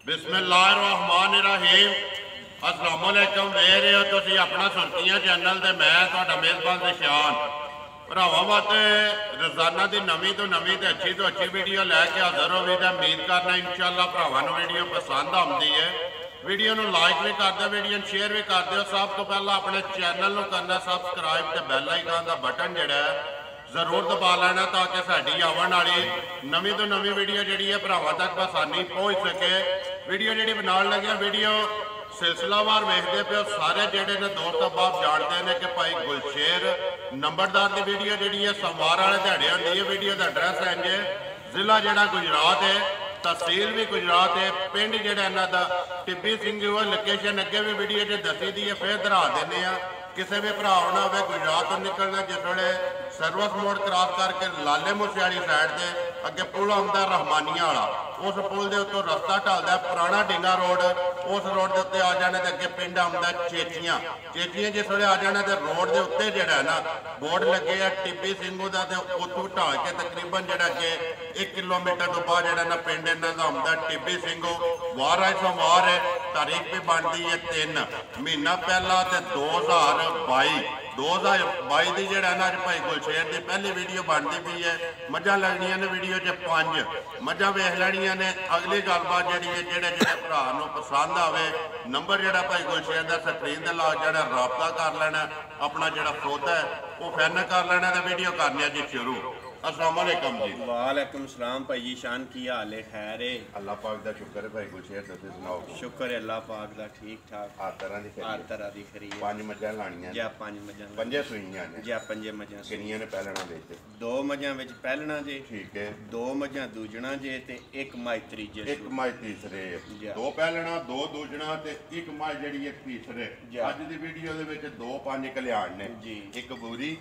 बिस्मिल्लाहिर्रहमानिर्रहीम अस्सलामुअलैकुम वे रहे हो तुसी अपना सुर्खियां चैनल ते मैं तुहाडा मेज़बान निशान भरावां वास्ते रोज़ाना की नवीं तो अच्छी वीडियो लैके हाज़र हो भी उम्मीद करना इंशाअल्लाह भरावां नूं वीडियो पसंद आती है। वीडियो नूं लाइक भी कर दो, वीडियो शेयर भी कर दो। सब तो पहला अपने चैनल नूं करना सबसक्राइब ते बैल आइकन का बटन जिहड़ा है जरूर दबा लेना ताकि साडी आवन वाली नवीं तो नवीं वीडियो जिहड़ी है भरावां तक आसानी पहुँच सके। वीडियो जिहड़ी बनाउण लगे वीडियो सिलसिलावार वेखदे पे सारे जिहड़े ने दोस्त अहबाब जानते हैं कि भाई गुलशेर नंबरदार की वीडियो जिहड़ी है सोमवार वाले दिहाड़े हुंदी है। वीडियो का एड्रैस है इंज जिला जिहड़ा गुजरात है, तहसील भी गुजरात है, पिंड जिहड़ा इन्हां दा टिब्बी सिंह वो लोकेशन अगे भी वीडियो च दसी दी है। फिर दोहरा दिंदे आ किसी भी भरा होना हो गुजरात तो निकलना जिस वे सर्विस मोड़ क्रॉस करके लाले मूसेवाली साइड से अगे पुल आउंदा रहमानिया वाला, उस पुल के उत्तों रस्ता ढलदा पुराना डिंगा रोड, उस रोड के उत्ते आ जाने तो अगे पिंड आउंदा चेचियां जिस वे आ जाने तो रोड के उत्ते जिहड़ा ना बोर्ड लगे है टिब्बी सिंघू का, उत्तों ढल के तकरीबन जिहड़ा कि 1 किलोमीटर तो बाद जिहड़ा ना पिंड इन्हां दा आउंदा टिब्बी सिंघू। वार आए सोमवार है, तारीख भी बनती है 3 महीना पहला तो 2022 की जरा ना भाई गुलशेर की पहली वीडियो बनती पई है। मझां लगनियां ने वीडियो च 5 मझां वेख लैनियां ने। अगली गलबात जी है जेह्ड़े भरा पसंद आवे नंबर जो भाई गुलशेर का स्क्रीन से ला जाना, रबता कर लेना, अपना जो सौदा है वो फाइनल कर लेना तो वीडियो करनी जी शुरू। अस्सलाम वालेकुम जी। वालेकुम सलाम भाई जी, शान की हाल है? खैर है, अल्लाह पाक दा शुक्र है। भाई गुलशेर तुसीं सुनाओ? शुक्र है अल्लाह पाक दा, ठीक ठाक। हर तरह दी खरी 5 मझां लाणियां या 5 मझां 5 सूईयां ने या 5 मझां। किन्नियां ने पहलना विच? 2 मझां विच पहलना जे, ठीक है। 2 मझां दूजणा जे ते 1 मझ त्रीजे। 1 मझ तीसरे, 2 पहलना 2 दूजणा ते 1 मझ जिहड़ी है तीसरे। अज दी वीडियो दे विच 2 5 कल्याण ने जी, 1 बूरी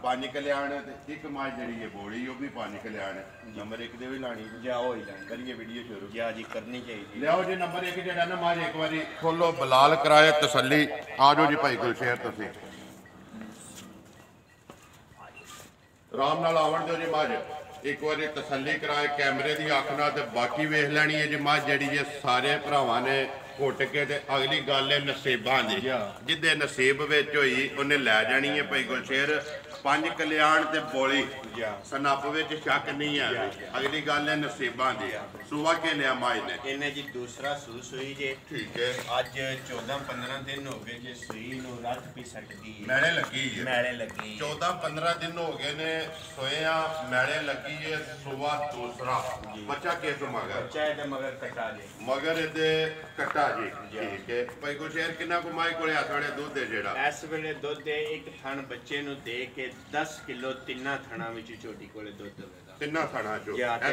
5 कल्याण ते 1 मझ जिहड़ी है बोली वो भी 5 कल्याण। नंबर 1 दे भी लानी जा हो ही लानी। करिए वीडियो शुरू जा जी, करनी चाहिए। लियाओ जी नंबर 1 जिहड़ा ना मझ एक बारी खोलो, बलाल कराए तसल्ली। आ जाओ जी भाई गुलशेर तुसीं राम नाल आवन दो जी। मझ एक बारी तसल्ली कराए कैमरे की अख नाल ते बाकी वेख लैनी है जी। मझ जिहड़ी है सारे भरावां ने घुट के ते अगली गल है नसीबां दी, जिदे नसीब विच होई उन्हें लै जानी है। भाई गुलशेर 5 कल्याण ते बोली सनप विच शक नहीं है। अगली गल है नसीबां दी। सुबह के लिया माई ने इन्हें जी दूसरा सू सुई जे, ठीक है। अज 14-15 दिन हो गए जे सुई नूं रख भी सकती है, मैले लगी है। मैले लगी 14-15 दिन हो गए ने सोया मैले लगी है। सुबह दूसरा बच्चा किस मगर? बच्चा है मगर कटा जे, मगर इहदे कटा जी, ठीक है। भाई गुलशेर किन्ना को माई कोले इस वेले दुध है जेड़ा? इस वेले दुध है एक थण बच्चे नूं दे के 10 किलो 3 थणा विच झोटी कोले दुध होवेगा। 3 थणा चो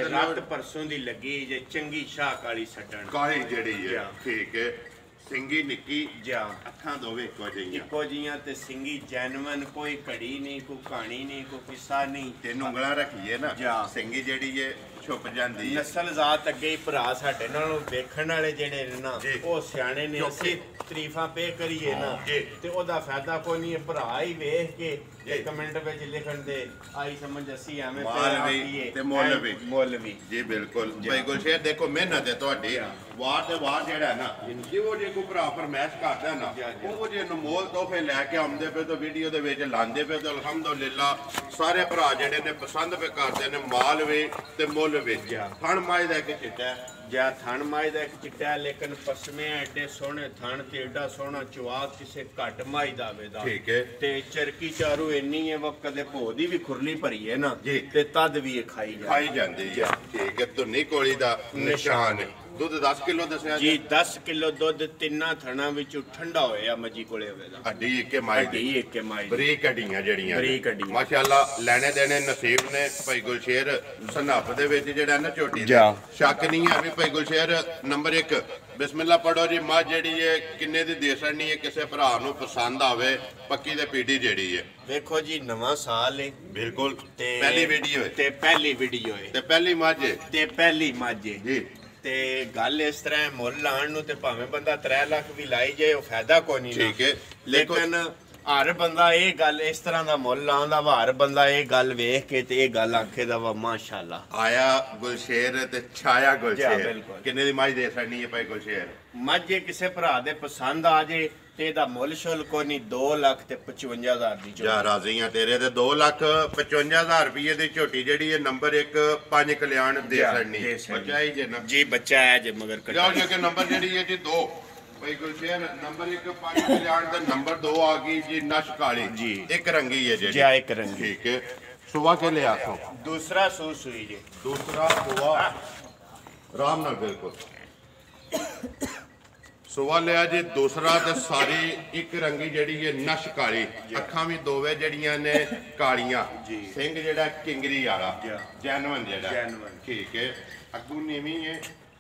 रात परसों दी लगी जे चंगी शाह काली सटण काली जेड़ी है, ठीक है। सिंगी निक्की जा, अखां दोवे इको जियां ते सिंगी जैनवन, कोई घड़ी नहीं, कोई कहानी नहीं, कोई किस्सा नहीं। 3 उंगलां रखिए ना जा, सिंगी जेड़ी है छुप जांदी है। नस्ल जात अगे ही भरा साडे नालों वेखण वाले जेड़े ने ना ओ सियाणे ने, असि तरीफां पे करिए ना ते ओदा फायदा कोई नहीं है। भरा ही वेख के कमेंट विच लिखण दे आई समझ असी एवें ते मुल भी जी बिल्कुल। भाई गुलशेर देखो मेहनत है तुहाडी, वार ते वार जेड़ा ना जिहो जे कोई भरा फरमाइश करदा ना वो जे अनमोल तोहफे लैके आउंदे पे तो वीडियो दे विच लांदे पे तो अल्हम्दुलिल्लाह सारे भरा जेड़े ने पसंद पे करदे ने। माल वे ते मुल वे। थण माई दा इक चिट्टा जा, थण माई दा इक चिट्टा, लेकिन पसमे एडे सोहने थण ते एडा सोहना चवाक किसे घट माई दा आवेदा, ठीक है। ते चरकी चारू इन्नी है वो कदे भो दी भी खुरली भरी है ना जी, ते तद भी खाई जांदी है, ठीक है। धुन्नी कोली दा निशान है। दुध 10 किलो दसिया जी, 10 किलो दुध 3 थणा विचों ठंडा होया मजी कोले होवेगा। हड्डी इक्के माई बरीक हड्डियां जड़ियां बरीक हड्डियां माशाअल्लाह लेने देने नसीब ने। भाई गुलशेर सनप दे विच जेड़ा ना झोटी शक नहीं है भी। भाई गुलशेर नंबर 1 बिस्मिल्लाह पढ़ो जी। मझ जेड़ी है किन्ने दी दे छड़नी है, किसी भरा नूं पसंद आवे पक्की ते पीढ़ी जेड़ी है। देखो जी नवां साल है बिल्कुल, पहली वीडियो है ते पहली वीडियो है ते पहली मझ ते पहली मझ जी। ते गल इस तरह मुल लाण नूं ते भावें बंदा 3 लाख भी लाई जाए वो फायदा कोई नहीं, ठीक है। लेकिन ਹਰ ਬੰਦਾ ਇਹ ਗੱਲ ਇਸ ਤਰ੍ਹਾਂ ਦਾ ਮੁੱਲ ਲਾਉਂਦਾ ਵਾ, ਹਰ ਬੰਦਾ ਇਹ ਗੱਲ ਵੇਖ ਕੇ ਤੇ ਇਹ ਗੱਲ ਆਖੇ ਦਾ ਵਾ ਮਾਸ਼ਾਅੱਲਾ। ਆਇਆ ਗੁਲਸ਼ੇਰ ਤੇ ਛਾਇਆ ਜੀ, ਗੁਲਸ਼ੇਰ। ਬਿਲਕੁਲ। ਕਿੰਨੇ ਦੀ ਮੱਝ ਦੇ ਸਕਣੀ ਹੈ ਭਾਈ ਗੁਲਸ਼ੇਰ? ਮੱਝ ਜੇ ਕਿਸੇ ਭਰਾ ਦੇ ਪਸੰਦ ਆ ਜੇ ਤੇ ਇਹਦਾ ਮੁੱਲ ਸ਼ੁੱਲ ਕੋਈ ਨਹੀਂ, 2,55,000 ਦੀ ਝੋਟੀ। ਜਾ ਰਾਜ਼ੀ ਆ ਤੇਰੇ ਤੇ 2,55,000 ਰੁਪਏ ਦੀ ਝੋਟੀ ਜਿਹੜੀ ਹੈ ਨੰਬਰ 1 5 ਕਲਿਆਣ ਦੇ ਸਕਣੀ। ਬੱਚਾ ਹੀ ਜੇ ਨਾ ਜੀ ਬੱਚਾ ਹੈ ਜੇ ਮਗਰ ਜਾਓ ਜੇ ਕਿ ਨੰਬਰ ਜਿਹੜੀ ਹੈ ਜੀ 2 ਭਾਈ ਗੁਲਸ਼ੇਰ, ਨੰਬਰ 1 5 ਕਲਿਆਣ ਤੇ ਨੰਬਰ 2 ਆ ਗਈ ਜੀ ਨਸ਼ ਕਾਲੀ ਜੀ। ਇੱਕ ਰੰਗੀ ਹੈ ਜਿਹੜੀ। ਜੀ ਇੱਕ ਰੰਗੀ। ਠੀਕ ਹੈ। ਸੁਬਾ ਕੇ ਲਿਆ ਸੋ ਦੂਸਰਾ ਸੂ ਸੂਈ ਜੇ। ਦੂਸਰਾ ਸੁਬਾ ਆਰਾਮ ਨਾਲ ਬਿਲਕੁਲ ਸੁਬਾ ਲਿਆ ਜੀ ਦੂਸਰਾ ਤੇ ਸਾਰੀ ਇੱਕ ਰੰਗੀ ਜਿਹੜੀ ਹੈ ਨਸ਼ ਕਾਲੀ, ਅੱਖਾਂ ਵੀ ਦੋਵੇਂ ਜਿਹੜੀਆਂ ਨੇ ਕਾਲੀਆਂ, ਸਿੰਘ ਜਿਹੜਾ ਕਿੰਗਰੀ ਵਾਲਾ ਜੈਨੂਨ ਜਿਹੜਾ। ਜੈਨੂਨ। ਠੀਕ ਹੈ। ਅੱਗੂ ਨੀਵੀਂ ਹੈ,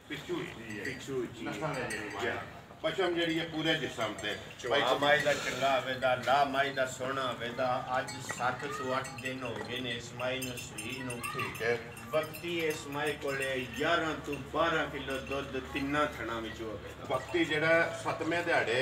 ਪਿੱਛੂ ਜੀ ਹੈ। ਪਿੱਛੂ ਜੀ। ਨਸਾਂ ਲੈ ਜਿਹੜੀ ਪਸ਼ਮ ਜਿਹੜੀ ਹੈ ਪੂਰੇ ਜਿਸਮ ਤੇ। ਚਵਾ ਮਾਈ ਦਾ ਚੰਗਾ ਹੋਵੇਦਾ, ਲਾ ਮਾਈ ਦਾ ਸੋਹਣਾ ਹੋਵੇਦਾ। ਅੱਜ 7 ਤੋਂ 8 ਦਿਨ ਹੋ ਗਏ ਨੇ ਇਸ ਮਾਈ ਨੂੰ ਸੂਈ ਨੂੰ। ਠੀਕ ਹੈ। ਵਕਤੀ ਇਸ ਮਾਈ ਕੋਲੇ 11 ਤੋਂ 12 ਕਿਲੋ ਦੁੱਧ ਤਿੰਨਾਂ ਥਣਾਂ ਵਿੱਚ ਹੋਵੇਗਾ। ਵਕਤੀ ਜਿਹੜਾ 7ਵੇਂ ਦਿਹਾੜੇ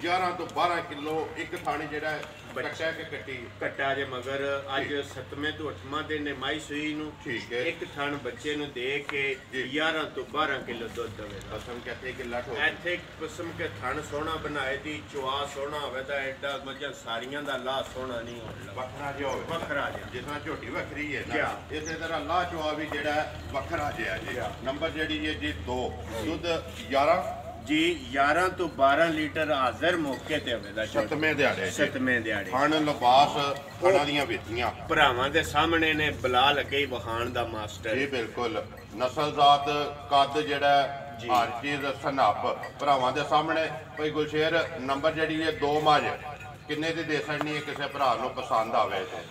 11 ਤੋਂ 12 ਕਿਲੋ ਇੱਕ ਥਾਣੀ ਜਿਹੜਾ ਕੱਟਿਆ ਕਿ ਕੱਟੀ ਕੱਟਾ ਜੇ ਮਗਰ ਅੱਜ 7ਵੇਂ ਤੋਂ 8ਵਾਂ ਦਿਨ ਨੇ ਮਾਈ ਸੂਈ ਨੂੰ। ਠੀਕ ਹੈ। ਇੱਕ ਥਣ ਬੱਚੇ ਨੂੰ ਦੇ ਕੇ 11 ਤੋਂ 12 ਕਿਲੋ ਦੁੱਧ ਦੇਵੇਗਾ। ਕਸਮ ਕਹਤੇ ਕਿ ਲੱਠ ਹੋ ਇੱਥੇ ਕਿਸਮ ਕੇ ਥਣ ਸੋਹਣਾ ਬਣਾਏ ਦੀ, ਚਵਾ ਸੋਹਣਾ ਹੋਵੇਦਾ। ਐਡਾ ਮੱਝਾਂ ਸਾਰੀਆਂ ਦਾ ਲਾ ਸੋਹਣਾ ਨਹੀਂ ਹੋਵੇਗਾ, ਵੱਖਰਾ ਜਿਹਾ ਹੋਵੇ। ਵੱਖਰਾ ਜਿਹਾ ਜਿਸ ਤਰ੍ਹਾਂ ਝੋਟੀ ਵੱਖਰੀ ਹੈ ਕਿਆ? ਨਾ, ਇਸੇ ਤਰ੍ਹਾਂ ਲਾਹ ਚਵਾ ਵੀ ਜਿਹੜਾ ਵੱਖਰਾ ਜਿਹਾ ਜੀ। ਨੰਬਰ ਜਿਹੜੀ ਹੈ ਜੀ 2 ਦੁੱਧ 11 ਜੀ 11 ਤੋਂ 12 ਲੀਟਰ ਹਾਜ਼ਰ ਮੌਕੇ ਤੇ ਹੋਵੇਗਾ। 7ਵੇਂ ਦਿਹਾੜੇ 7ਵੇਂ ਦਿਹਾੜੇ ਖਾਣ ਲਿਬਾਸ ਉਹਨਾਂ ਦੀਆਂ ਵੇਚੀਆਂ ਭਰਾਵਾਂ ਦੇ ਸਾਹਮਣੇ ਨੇ ਬਲਾ ਲੱਗੇ ਵਹਾਣ ਦਾ ਮਾਸਟਰ। ਜੀ ਬਿਲਕੁਲ। ਨਸਲ ਜ਼ਾਤ ਕੱਦ ਜਿਹੜਾ ਹਰ ਚੀਜ਼ ਸਨਾਪ ਭਰਾਵਾਂ ਦੇ ਸਾਹਮਣੇ। ਭਾਈ ਗੁਲਸ਼ੇਰ ਨੰਬਰ ਜਿਹੜੀ ਹੈ 2 ਮੱਝ ਕਿੰਨੇ ਦੀ ਦੇ ਸਕਣੀ ਹੈ ਕਿਸੇ ਭਰਾ ਨੂੰ ਪਸੰਦ ਆਵੇ ਤੇ?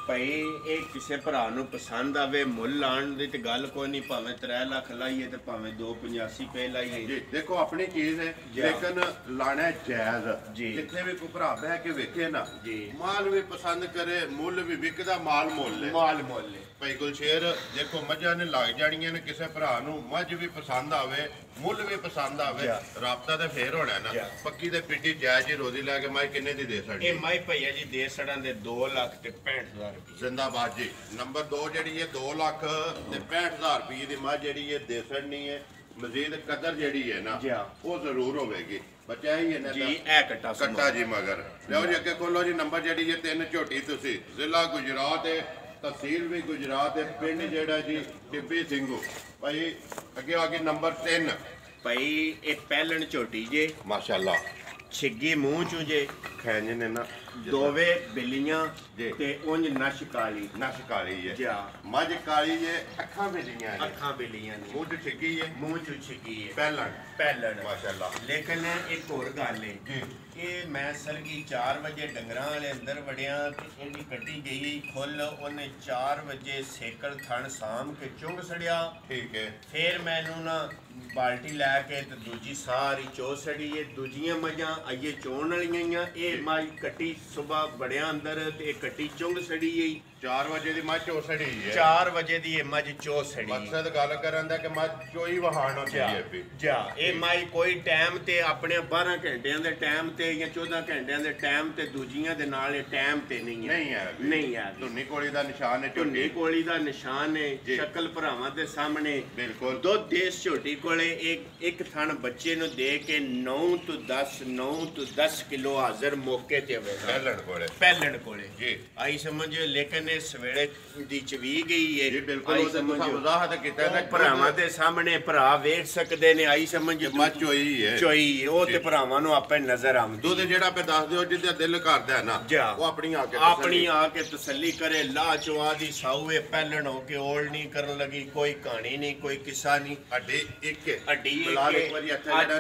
ਭਾਈ ਇਹ ਕਿਸੇ ਭਰਾ ਨੂੰ ਪਸੰਦ ਆਵੇ, ਮੁੱਲ ਲਾਣ ਦੀ ਤੇ ਗੱਲ ਕੋਈ ਨਹੀਂ। ਭਾਵੇਂ 3 ਲੱਖ ਲਾਈਏ ਤੇ ਭਾਵੇਂ 2,85 ਰੁਪਏ ਲਾਈਏ। ਜੀ ਦੇਖੋ ਆਪਣੀ ਚੀਜ਼ ਹੈ, ਲੇਕਿਨ ਲਾਣਾ ਜਾਇਜ਼। ਜੀ। ਜਿੱਥੇ ਵੀ ਕੋਈ ਭਰਾ ਬਹਿ ਕੇ ਵੇਖੇ ਨਾ, ਜੀ। ਮਾਲ ਵੀ ਪਸੰਦ ਕਰੇ, ਮੁੱਲ ਵੀ ਵਿਕਦਾ, ਮਾਲ ਮੁੱਲ ਹੈ। ਮਾਲ ਮੁੱਲ ਹੈ। ਭਾਈ ਗੁਲਸ਼ੇਰ ਦੇਖੋ ਮੱਝਾਂ ਨੇ ਲੱਗ ਜਾਣੀਆਂ ਨੇ, ਕਿਸੇ ਭਰਾ ਨੂੰ ਮੱਝ ਵੀ ਪਸੰਦ ਆਵੇ, ਮੁੱਲ ਵੀ ਪਸੰਦ ਆਵੇ, ਰਾਬਤਾ ਤੇ ਫੇਰ ਹੋਣਾ ਨਾ। ਪੱਕੀ ਤੇ ਪਿੱਟੀ ਜਾਇਜ਼ ਹੀ ਰੋਜ਼ੀ ਲੈ ਕੇ ਮੈਂ ਕਿੰਨੇ ਦੀ ਦੇ ਸਕਦੀ? ਇਹ ਮਾਈ ਭਈਆ ਜੀ ਦੇ ਸੜਾਂ ਦੇ 2,65,000 ਰੁਪਏ। ਜ਼ਿੰਦਾਬਾਦ ਜੀ। ਨੰਬਰ 2 ਜਿਹੜੀ ਹੈ 2,65,000 ਰੁਪਏ ਦੀ ਮੱਝ ਜਿਹੜੀ ਹੈ ਦੇ ਸਕਣੀ ਹੈ। ਮਜ਼ੀਦ ਕਦਰ ਜਿਹੜੀ ਹੈ ਨਾ ਉਹ ਜ਼ਰੂਰ ਹੋਵੇਗੀ। ਬੱਚਾ ਹੀ ਹੈ ਨਾ ਜੀ ਇਹ ਕੱਟਾ ਜੀ ਮਗਰ। ਲਿਓ ਜੀ ਅੱਗੇ ਖੋਲੋ ਜੀ। ਨੰਬਰ ਜਿਹੜੀ ਹੈ 3 ਝੋਟੀ ਤੁਸੀਂ, ਜ਼ਿਲ੍ਹਾ ਗੁਜਰਾਤ ਹੈ, ਤਹਿਸੀਲ ਵੀ ਗੁਜਰਾਤ ਹੈ, ਪਿੰਡ ਜਿਹੜਾ ਜੀ ਟਿੱਬੀ ਸਿੰਘੂ। ਭਾਈ ਅੱਗੇ ਆ ਗਈ ਨੰਬਰ 3। ਭਾਈ ਇਹ ਪਹਿਲਣ ਝੋਟੀ ਜੇ, ਮਾਸ਼ਾਅੱਲਾ ਛਿੱਗੀ ਮੂੰਹ ਚੋਂ ਜੇ, ਖੈਂਜ ਨੇ ਨਾ ਦੋਵੇਂ ਬਿੱਲੀਆਂ ਤੇ ਉਂਝ ਨਸ਼ ਕਾਲੀ। ਨਸ਼ ਕਾਲੀ ਹੈ। ਜਾ ਮੱਝ ਕਾਲੀ ਹੈ, ਅੱਖਾਂ ਬਿਲੀਆਂ ਨੇ, ਅੱਖਾਂ ਬਿੱਲੀਆਂ ਨੇ, ਮੂੰਹ ਚ ਛਿੱਗੀ ਹੈ, ਮੂੰਹ ਚੋਂ ਛਿੱਗੀ ਹੈ। ਪਹਿਲਣ ਮਾਸ਼ਾਅੱਲਾ। ਲੇਕਿਨ ਇੱਕ ਹੋਰ ਗੱਲ ਹੈ ਜੀ। ਇਹ ਮੈਂ ਸਰਗੀ 4 ਵਜੇ ਡੰਗਰਾਂ ਵਾਲੇ ਅੰਦਰ ਵੜਿਆ ਤੇ ਇਹਦੀ ਕੱਟੀ ਗਈ ਖੁੱਲ। ਉਹਨੇ 4 ਵਜੇ ਸੇਕਲ ਥਣ ਸਾਂਭ ਕੇ ਚੁੰਗ ਸੜਿਆ। ਠੀਕ ਹੈ। ਫਿਰ ਮੈਨੂੰ ਨਾ ਬਾਲਟੀ ਲੈ ਕੇ ਤੇ ਦੂਜੀ ਸਾਰੀ ਚੋ ਸੜੀ। ਇਹ ਦੂਜੀਆਂ ਮੱਝਾਂ ਆਈਏ ਚੋਣ ਵਾਲੀਆਂ ਹੀ ਆ। ਇਹ ਮੱਝ ਕੱਟੀ ਸੁਬਾ ਬੜਿਆ ਅੰਦਰ ਤੇ ਇਹ ਕੱਟੀ ਚੁੰਗ ਸੜੀ ਗਈ। 4 ਵਜੇ ਦੀ ਮੱਝ ਚੋਸੜੀ ਹੈ। 4 ਵਜੇ ਦੀ ਇਹ ਮੱਝ ਚੋ ਸੜੀ। ਮਕਸਦ ਗੱਲ ਕਰਨ ਦਾ ਕਿ ਮੱਝ ਚੋਈ ਵਹਾਣ ਹੁੰਦੀ ਹੈ ਵੀ। ਜਾ ਇਹ ਮਾਈ ਕੋਈ ਟਾਈਮ ਤੇ ਆਪਣੇ 12 ਘੰਟਿਆਂ ਦੇ ਟਾਈਮ ਤੇ ਜਾਂ 14 ਘੰਟਿਆਂ ਦੇ ਟਾਈਮ ਤੇ ਦੂਜੀਆਂ ਦੇ ਨਾਲ ਇਹ ਟਾਈਮ ਤੇ ਨਹੀਂ ਹੈ। ਨਹੀਂ ਹੈ। ਧੁੰਨੀ ਕੋਲੀ ਦਾ ਨਿਸ਼ਾਨ ਹੈ। ਧੁੰਨੀ ਕੋਲੀ ਦਾ ਨਿਸ਼ਾਨ ਹੈ। ਸ਼ਕਲ ਭਰਾਵਾਂ ਦੇ ਸਾਹਮਣੇ ਬਿਲਕੁਲ। ਦੁੱਧ ਦੇਸ ਝੋਟੀ ਕੋਲੇ ਇੱਕ ਥਣ ਬੱਚੇ ਨੂੰ ਦੇ ਕੇ 9 ਤੋਂ 10 ਕਿਲੋ ਹਾਜ਼ਰ ਮੌਕੇ ਤੇ ਹੋਵੇਗਾ। ਪਹਿਲਣ ਕੋਲੇ ਜੀ ਆਈ ਸਮਝ। ਲੇਕਿਨ ਇਹ ਸਵੇਲੇ ਦੀ ਚਵੀ ਗਈ ਹੈ। ਜੀ ਬਿਲਕੁਲ। ਉਹ ਤਾਂ ਵਜ਼ਾਹਤ ਕੀਤਾ ਹੈ ਭਰਾਵਾਂ ਦੇ ਸਾਹਮਣੇ ਭਰਾ ਵੇਖ ਸਕਦੇ ਨੇ। ਆਈ ਸਮਝ ਮੱਝ ਚੋਈ ਹੈ। ਚੋਈ ਉਹ ਤੇ ਭਰਾਵਾਂ ਨੂੰ ਆਪੇ ਨਜ਼ਰ ਆਉਂਦੀ। ਦੁੱਧ ਜਿਹੜਾ ਪੇ ਦੱਸ ਦਿਓ ਜਿੱਦਾਂ ਦਿਲ ਕਰਦਾ ਹੈ ਨਾ, ਉਹ ਆਪਣੀ ਆ ਕੇ ਤਸੱਲੀ ਕਰੇ। ਲਾ ਚਵਾ ਦੀ ਸਾਊਏ ਪਹਿਲਣ ਹੋ ਕੇ ਓਲ ਨਹੀਂ ਕਰਨ ਲੱਗੀ। ਕੋਈ ਕਹਾਣੀ ਨਹੀਂ, ਕੋਈ ਕਿੱਸਾ ਨਹੀਂ। ਅੱਡੀ ਇੱਕ ਅੱਜ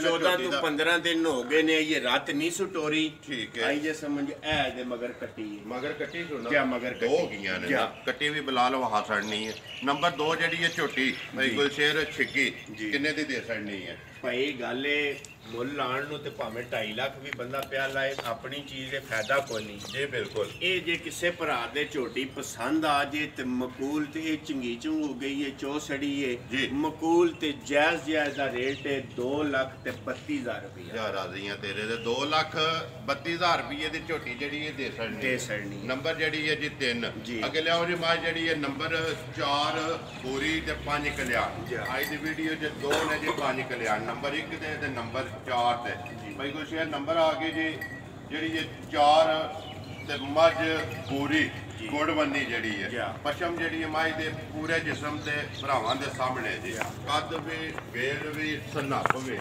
14 ਤੋਂ 15 ਦਿਨ ਹੋ ਗਏ ਨੇ। ਇਹ ਰਾਤ ਨਹੀਂ ਸੁਟੋਰੀ। ਠੀਕ ਹੈ। ਆਈ ਜੇ ਸਮਝ ਐ ਦੇ ਮਗਰ ਕੱਟੀ ਸੁਣਾ ਜਾਂ ਮਗਰ ਦੋ ਗਈਆਂ ਨੇ। ਕੱਟੀ ਵੀ ਬਲਾਲ ਵਹਾ ਛੜਨੀ ਹੈ। ਨੰਬਰ 2 ਜਿਹੜੀ ਹੈ ਝੋਟੀ ਭਾਈ ਗੁਲਸ਼ੇਰ ਛਿੱਗੀ ਕਿੰਨੇ ਦੀ ਦੇ ਛੜਨੀ ਹੈ? ਭਾਈ ਗੱਲ ਏ ਮੁੱਲ ਲਾਣ ਨੂੰ ਤੇ ਭਾਵੇਂ 2.5 ਲੱਖ ਵੀ ਬੰਦਾ ਪਿਆ ਲਾਏ, ਆਪਣੀ ਚੀਜ਼ ਦੇ ਫਾਇਦਾ ਕੋਈ ਨਹੀਂ ਜੀ ਬਿਲਕੁਲ। ਇਹ ਜੇ ਕਿਸੇ ਭਰਾ ਦੇ ਝੋਟੀ ਪਸੰਦ ਆ ਜੇ ਤੇ ਮਕੂਲ ਤੇ ਇਹ ਚੰਗੀ ਚੁੰਗ ਹੋ ਗਈ ਹੈ, ਚੋ ਸੜੀ ਜੀ। ਹੈ ਮਕੂਲ ਤੇ ਜਾਇਜ਼ ਦਾ ਰੇਟ ਹੈ 2,32,000 ਰੁਪਏ। ਯਾਰ ਰਾਜ਼ੀਆਂ ਤੇਰੇ ਦੇ 2,32,000 ਰੁਪਏ ਦੀ ਝੋਟੀ ਜਿਹੜੀ ਇਹ ਦੇ ਛੱਡਣੀ। ਨੰਬਰ ਜਿਹੜੀ ਹੈ ਜੀ 3 ਜੀ। ਅੱਗੇ ਲਿਆਓ ਜੀ ਮਾਂ ਜਿਹੜੀ ਹੈ ਨੰਬਰ 4 ਪੂਰੀ ਤੇ 5 ਕਲਿਆਣ। ਜੀ। ਅੱਜ ਦੀ ਵੀਡੀਓ 'ਚ 2 ਨੇ ਜੀ 5 ਕਲਿਆਣ, ਨੰਬਰ 1 ਤੇ ਨੰਬਰ 4 ਤੇ। ਭਾਈ ਕੁਛ ਇਹ ਨੰਬਰ ਆ ਗਏ ਜੀ ਜਿਹੜੀ ਇਹ 4 ਤੇ ਮੱਝ ਪੂਰੀ ਗੁੜਵੰਨੀ ਜਿਹੜੀ ਜੀ। ਹੈ ਪਸ਼ਮ ਜਿਹੜੀ ਹੈ ਮਾਈ ਦੇ ਪੂਰੇ ਜਿਸਮ ਤੇ ਭਰਾਵਾਂ ਦੇ ਸਾਹਮਣੇ ਜੀ। ਕੱਦ ਵੀ, ਵੇਲ ਵੀ, ਸਨੱਪ ਵੀ,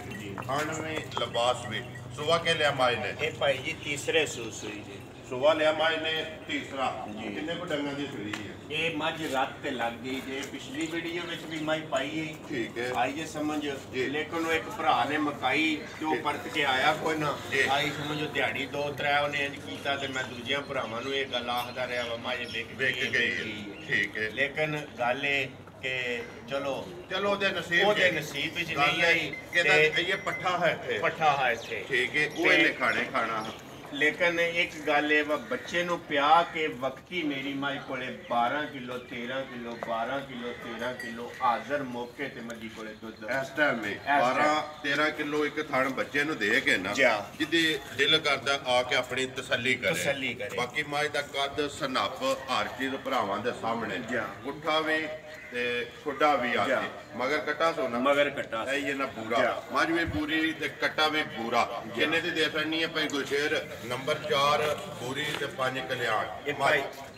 ਖਾਣ ਵੀ, ਲਿਬਾਸ ਵੀ। ਸੁਬਾ ਕੇ ਲਿਆ ਮਾਈ ਨੇ ਇਹ ਭਾਈ ਜੀ ਤੀਸਰੇ ਸੂਈ ਜੀ। ਸੁਬਾ ਲਿਆ ਮਾਈ ਨੇ ਤੀਸਰਾ। ਜੀ। ਕਿੰਨੇ ਕੋ ਡੰਗਾਂ ਦੀ ਸੂਈ ਹੈ? ਇਹ ਮੱਝ ਰੱਤ ਤੇ ਲੱਗ ਗਈ ਜੇ, ਪਿਛਲੀ ਵੀਡੀਓ ਵਿੱਚ ਵੀ ਮਾਈ ਪਾਈ ਹੈ। ਠੀਕ ਹੈ। ਆਈ ਜੇ ਸਮਝ, ਜੀ। ਲੇਕਿਨ ਉਹ ਇੱਕ ਭਰਾ ਨੇ ਮਕਾਈ ਤੇ ਉਹ ਪਰਤ ਕੇ ਆਇਆ ਕੋਈ ਨਾ। ਜੀ। ਆਈ ਸਮਝੋ ਦਿਹਾੜੀ 2-3 ਉਹਨੇ ਇੰਜ ਕੀਤਾ ਤੇ ਮੈਂ ਦੂਜਿਆਂ ਭਰਾਵਾਂ ਨੂੰ ਇਹ ਗੱਲ ਆਖਦਾ ਰਿਹਾ ਵਾ ਮਾਂ ਇਹ ਵੇਖ ਗਈ ਹੈ। ਠੀਕ ਹੈ। ਲੇਕਿਨ ਗੱਲ ਇਹ ਕਿ ਚਲੋ ਉਹਦੇ ਨਸੀਬ ਉਹਦੇ ਨਸੀਬ ਵਿੱਚ ਨਹੀਂ ਆਈ ਕਹਿੰਦਾ ਤੇ ਇਹ ਪੱਠਾ ਹੈ ਇੱਥੇ। ਪੱਠਾ ਹੈ ਇੱਥੇ। ਠੀਕ ਹੈ। ਉਹ ਤੇ- ਇਹਨੇ ਖਾਣੇ ਖਾਣਾ। ਲੇਕਿਨ ਇੱਕ ਗੱਲ ਇਹ ਵਾ ਬੱਚੇ ਨੂੰ ਪਿਆ ਕੇ ਵਕਤੀ ਮੇਰੀ ਮਾਈ ਕੋਲੇ 12 ਕਿਲੋ 13 ਕਿਲੋ 12 ਕਿਲੋ 13 ਕਿਲੋ ਹਾਜ਼ਰ ਮੌਕੇ ਤੇ ਮੱਜੀ ਕੋਲੇ ਦੁੱਧ ਇਸ ਟਾਈਮ ਮੇ 12-13 ਕਿਲੋ ਇੱਕ ਥਣ ਬੱਚੇ ਨੂੰ ਦੇ ਕੇ ਨਾ ਜਾ। ਜਿਹਦੇ ਦਿਲ ਕਰਦਾ ਆ ਕੇ ਆਪਣੀ ਤਸੱਲੀ ਤਸੱਲੀ ਕਰੇ। ਬਾਕੀ ਮਾਝ ਦਾ ਕੱਦ ਸਨੱਪ ਹਰ ਚੀਜ਼ ਭਰਾਵਾਂ ਦੇ ਸਾਹਮਣੇ ਜਾ। ਉੱਠਾ ਵੀ ਤੇ ਖੁੱਡਾ ਵੀ ਆ ਜਾ। ਕੇ ਮਗਰ ਕੱਟਾ ਸੋਨਾ ਮਗਰ ਕੱਟਾ ਇਹ ਨਾ ਪੂਰਾ ਜਾ। ਮੱਝ ਵੀ ਪੂਰੀ ਤੇ ਕੱਟਾ ਵੀ ਪੂਰਾ। ਕਿੰਨੇ ਦੀ ਦੇ ਪੈਣੀ ਹੈ ਭਾਈ ਗੁਲਸ਼ੇਰ? ਨੰਬਰ 4 ਪੂਰੀ ਤੇ 5 ਕਲਿਆਣ। ਇਹ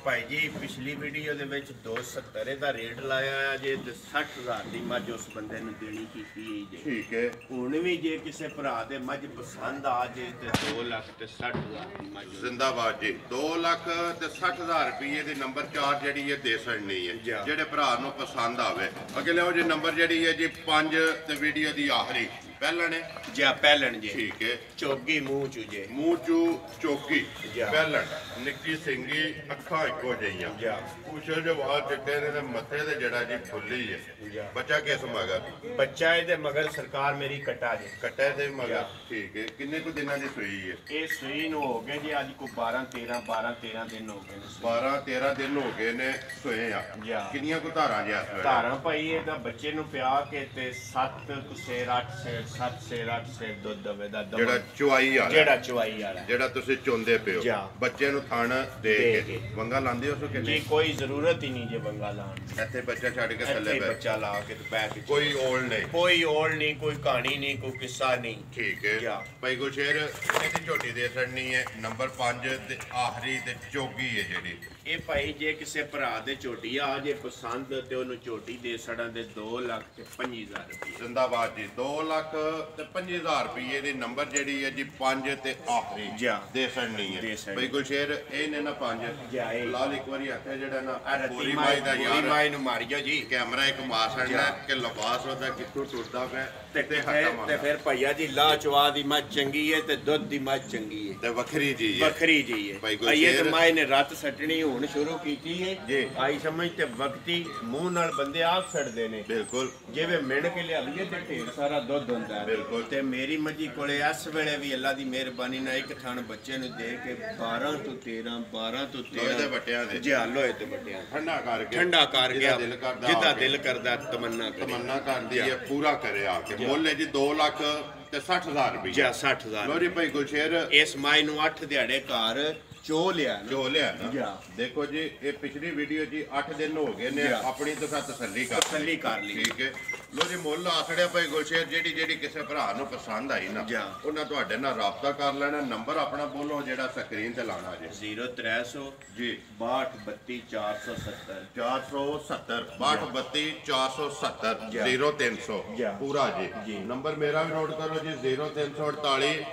ਭਾਈ ਜੀ ਪਿਛਲੀ ਵੀਡੀਓ ਦੇ ਵਿੱਚ 270 ਦਾ ਰੇਟ ਲਾਇਆ ਆ ਜੇ ਤੇ 60,000 ਦੀ ਮੱਝ ਉਸ ਬੰਦੇ ਨੂੰ ਦੇਣੀ ਕੀਤੀ ਹੈ ਜੀ। ਠੀਕ ਹੈ। ਹੁਣ ਵੀ ਜੇ ਕਿਸੇ ਭਰਾ ਦੇ ਮੱਝ ਪਸੰਦ ਆ ਜੇ ਤੇ 2,60,000 ਦੀ ਮੱਝ ਜ਼ਿੰਦਾਬਾਦ ਜੀ। 2,60,000 ਰੁਪਏ ਦੀ ਨੰਬਰ 4 ਜਿਹੜੀ ਹੈ ਦੇ ਸੜਨੀ ਹੈ ਜਾ। ਜਿਹੜੇ ਭਰਾ ਨੂੰ ਪਸੰਦ ਆਵੇ। ਅੱਗੇ ਲਿਆਓ ਜੀ ਨੰਬਰ ਜਿਹੜੀ ਹੈ ਜੀ 5 ਤੇ ਵੀਡੀਓ ਦੀ ਆਖਰੀ ਪਹਿਲਾਂ ਨੇ ਜਾਂ ਪਹਿਲਣ ਜੇ। ਠੀਕ ਹੈ। ਚੋਗੀ ਮੂੰਹ ਚੂ ਜੇ। ਮੂੰਹ ਚੂ ਚੋਕੀ ਜਾ। ਪਹਿਲਣ ਨਿੱਕੀ ਸਿੰਗੀ ਅੱਖਾਂ ਇੱਕੋ ਜਿਹੀਆਂ ਜਾ। ਕੁਛ ਜੋ ਵਾਲ ਚਿੱਟੇ ਨੇ ਤੇ ਮੱਥੇ ਤੇ ਜਿਹੜਾ ਜੀ ਫੁੱਲੀ ਜਾ। ਹੈ। ਬੱਚਾ ਕਿਸ ਮਗਰ? ਬੱਚਾ ਇਹਦੇ ਮਗਰ ਸਰਕਾਰ ਮੇਰੀ ਕਟਾ ਜੇ। ਕੱਟੇ ਤੇ ਮਗਰ। ਜਾ। ਠੀਕ ਹੈ। ਕਿੰਨੇ ਕੁ ਦਿਨਾਂ ਦੀ ਸੂਈ ਹੈ? ਇਹ ਸੂਈ ਨੂੰ ਹੋ ਗਏ ਜੀ ਅੱਜ ਕੋ 12-13 ਦਿਨ ਹੋ ਗਏ ਨੇ ਸੂਈ। 12-13 ਦਿਨ ਹੋ ਗਏ ਨੇ ਸੋਏ ਆ। ਜਾ। ਕਿੰਨੀਆਂ ਕੁ ਧਾਰਾਂ ਜਿਆ ਧਾਰਾਂ ਭਾਈ ਇਹਦਾ ਬੱਚੇ ਨੂੰ ਪਿਆ ਕੇ ਤੇ 7 ਸੇਰ 8 ਸੇਰ 7 ਸੇਰ 8 ਸੇਰ ਦੁੱਧ ਦਵੇ ਦਾ ਦਮਨ। ਜਿਹੜਾ ਚੁਆਈ ਵਾਲਾ ਜਿਹੜਾ ਚੁਆਈ ਵਾਲਾ ਜਿਹੜਾ ਤੁਸੀਂ ਚੁੰਦੇ ਪਿਓ ਜਾ। ਬੱਚੇ ਨੂੰ ਥਣ ਦੇ ਦੇ ਕੇ ਕੇ। ਵੰਗਾ ਲਾਉਂਦੇ ਹੋ ਸੋ ਜੀ ਕਿੰਨੇ? ਕੋਈ ਜ਼ਰੂਰਤ ਹੀ ਨਹੀਂ ਜੇ ਬੰਗਾ ਲਾਉਣ ਦੀ। ਇੱਥੇ ਬੱਚਾ ਛੱਡ ਕੇ ਇੱਥੇ ਥੱਲੇ ਹੀ ਬੈ ਬੱਚਾ ਲਾ ਕੇ ਤੇ ਬੈ ਕੇ ਕੋਈ ਓਲ ਨਹੀਂ। ਕੋਈ ਓਲ ਨਹੀਂ, ਕੋਈ ਕਹਾਣੀ ਨਹੀਂ, ਕੋਈ ਕਿੱਸਾ ਨਹੀਂ। ਠੀਕ ਹੈ। ਜਾ। ਭਾਈ ਗੁਲਸ਼ੇਰ ਇਹਦੀ ਝੋਟੀ ਦੇ ਛੱਡਣੀ ਹੈ ਨੰਬਰ 5 ਤੇ ਆਖਰੀ ਤੇ ਚੌਗੀ ਹੈ ਜਿਹੜੀ। ਇਹ ਭਾਈ ਜੇ ਕਿਸੇ ਭਰਾ ਦੇ ਝੋਟੀ ਆ ਜੇ ਪਸੰਦ ਤੇ ਉਹਨੂੰ ਝੋਟੀ ਦੇ ਸੜਾਂ ਦੇ 2,25,000 ਰੁਪਏ। ਜ਼ਿੰਦਾਬਾਦ ਜੀ। 2,25,000 ਰੁਪਏ ਦੀ ਨੰਬਰ ਜਿਹੜੀ ਹੈ ਜੀ 5 ਤੇ ਆਖਰੀ ਜਾ। ਦੇ ਛੱਡਣੀ ਦੇ ਹੈ। ਛੱਡਣੀ। ਭਾਈ ਗੁਲਸ਼ੇਰ ਇਹ ਨੇ ਨਾ 5 ਜਾ ਇਹ। ਲਾਲ ਇੱਕ ਵਾਰੀ ਹੱਥੇ ਜਿਹੜਾ ਨਾ ਰਤੀ ਪੂਰੀ ਮਾਈ ਦਾ ਯਾਰ ਮਾਈ ਨੂੰ ਮਾਰਿਓ ਜੀ। ਕੈਮਰਾ ਇੱਕ ਮਾਰ ਛੱਡਣਾ ਕਿ ਲਿਬਾਸ ਉਹਦਾ ਕਿੱਥੋਂ ਟੁੱਟਦਾ ਪਿਆ ਤੇ ਹੱਥਾਂ ਤੇ ਮਾਰਦਾ ਫਿਰ ਭਈਆ ਜੀ ਲਾਹ ਚਵਾ ਦੀ ਮੱਝ ਚੰਗੀ ਹੈ ਤੇ ਦੁੱਧ ਦੀ ਮੱਝ ਚੰਗੀ ਹੈ। ਤੇ ਵੱਖਰੀ ਜੀ ਹੈ। ਵੱਖਰੀ ਜੀ ਭਾਈ ਹੈ। ਗੁਰਸ਼ੇਰ- ਇਹ ਤੇ ਮਾਈ ਨੇ ਰੱਤ ਸੱਟਣੀ ਹੁਣ ਸ਼ੁਰੂ ਕੀਤੀ ਜੀ। ਹੈ। ਆਈ ਸਮਝ ਤੇ ਵਕਤੀ ਮੂੰਹ ਨਾਲ ਬੰਦੇ ਆਪ ਸੜਦੇ ਨੇ। ਬਿਲਕੁਲ ਜਿਵੇਂ ਮਿਣ ਕੇ ਲਿਆਈਏ ਤੇ ਢੇਰ ਸਾਰਾ ਦੁੱਧ ਹੁੰਦਾ ਹੈ। ਬਿਲਕੁਲ। ਤੇ ਮੇਰੀ ਮੱਝੀ ਕੋਲੇ ਇਸ ਵੇਲੇ ਵੀ ਅੱਲਾ ਦੀ ਮਿਹਰਬਾਨੀ ਨਾਲ ਇੱਕ ਥਣ ਬੱਚੇ ਨੂੰ ਦੇ ਕੇ 12 ਤੋਂ 13 12 ਤੋਂ ਲੋਹੇ ਦੇ 13 ਵੱਟਿਆਂ ਦੇ ਜੀ ਲੋਹੇ ਤੇ ਵੱਟਿਆਂ ਠੰਡਾ ਕਰਕੇ ਠੰਡਾ ਕਰ ਜਿਹਦਾ ਗਿਆ ਦਿਲ ਕਰਦਾ ਜਿੱਦਾਂ ਆ ਕੇ। ਦਿਲ ਕਰਦਾ ਤਮੰਨਾ ਕਰੇ। ਤਮੰਨਾ ਕਰਦੀ ਹੈ ਪੂਰਾ ਕਰੇ ਆ ਕੇ। ਮੁੱਲ ਹੈ ਜੀ 2,60,000 ਰੁਪਏ। ਜਾਂ 60,000 ਲੋ ਜੀ ਭਾਈ ਗੁਲਸ਼ੇਰ ਇਸ ਮਾਈ ਨੂੰ 8 ਦਿਹਾੜੇ ਘਰ ਚੋ ਲਿਆ ਨਾ। ਜੋ ਲਿਆ ਨਾ ਜਾ। ਦੇਖੋ ਜੀ ਇਹ ਪਿਛਲੀ ਵੀਡੀਓ ਜੀ 8 ਦਿਨ ਹੋ ਗਏ ਨੇ ਜਾ। ਆਪਣੀ ਤਾਂ ਤਸੱਲੀ ਕਰ ਤਸੱਲੀ ਕਰ ਲਈ। ਠੀਕ ਹੈ। ਲੋ ਜੀ ਮੁੱਲ ਆਸੜਿਆ ਭਾਈ ਗੁਲਸ਼ੇਰ ਜਿਹੜੀ ਕਿਸੇ ਭਰਾ ਨੂੰ ਪਸੰਦ ਆਈ ਨਾ ਜਾ। ਉਹਨਾਂ ਤੁਹਾਡੇ ਨਾਲ ਰਾਬਤਾ ਕਰ ਲੈਣਾ। ਨੰਬਰ ਆਪਣਾ ਬੋਲੋ ਜਿਹੜਾ ਸਕਰੀਨ ਤੇ ਲਾਣਾ ਜੀ। 0300 ਜੀ 62 32 470 470 62 470 ਜਾ। 0300 ਜਾ। ਪੂਰਾ ਜੀ। ਜੀ। ਨੰਬਰ ਮੇਰਾ ਵੀ ਨੋਟ ਕਰੋ ਜੀ 0348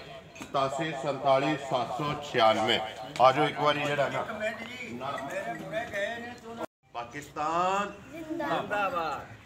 87 47 796। ਆਜੋ ਇੱਕ ਵਾਰੀ ਜਿਹੜਾ ਨਾ ਪਾਕਿਸਤਾਨ जिंदाबाद।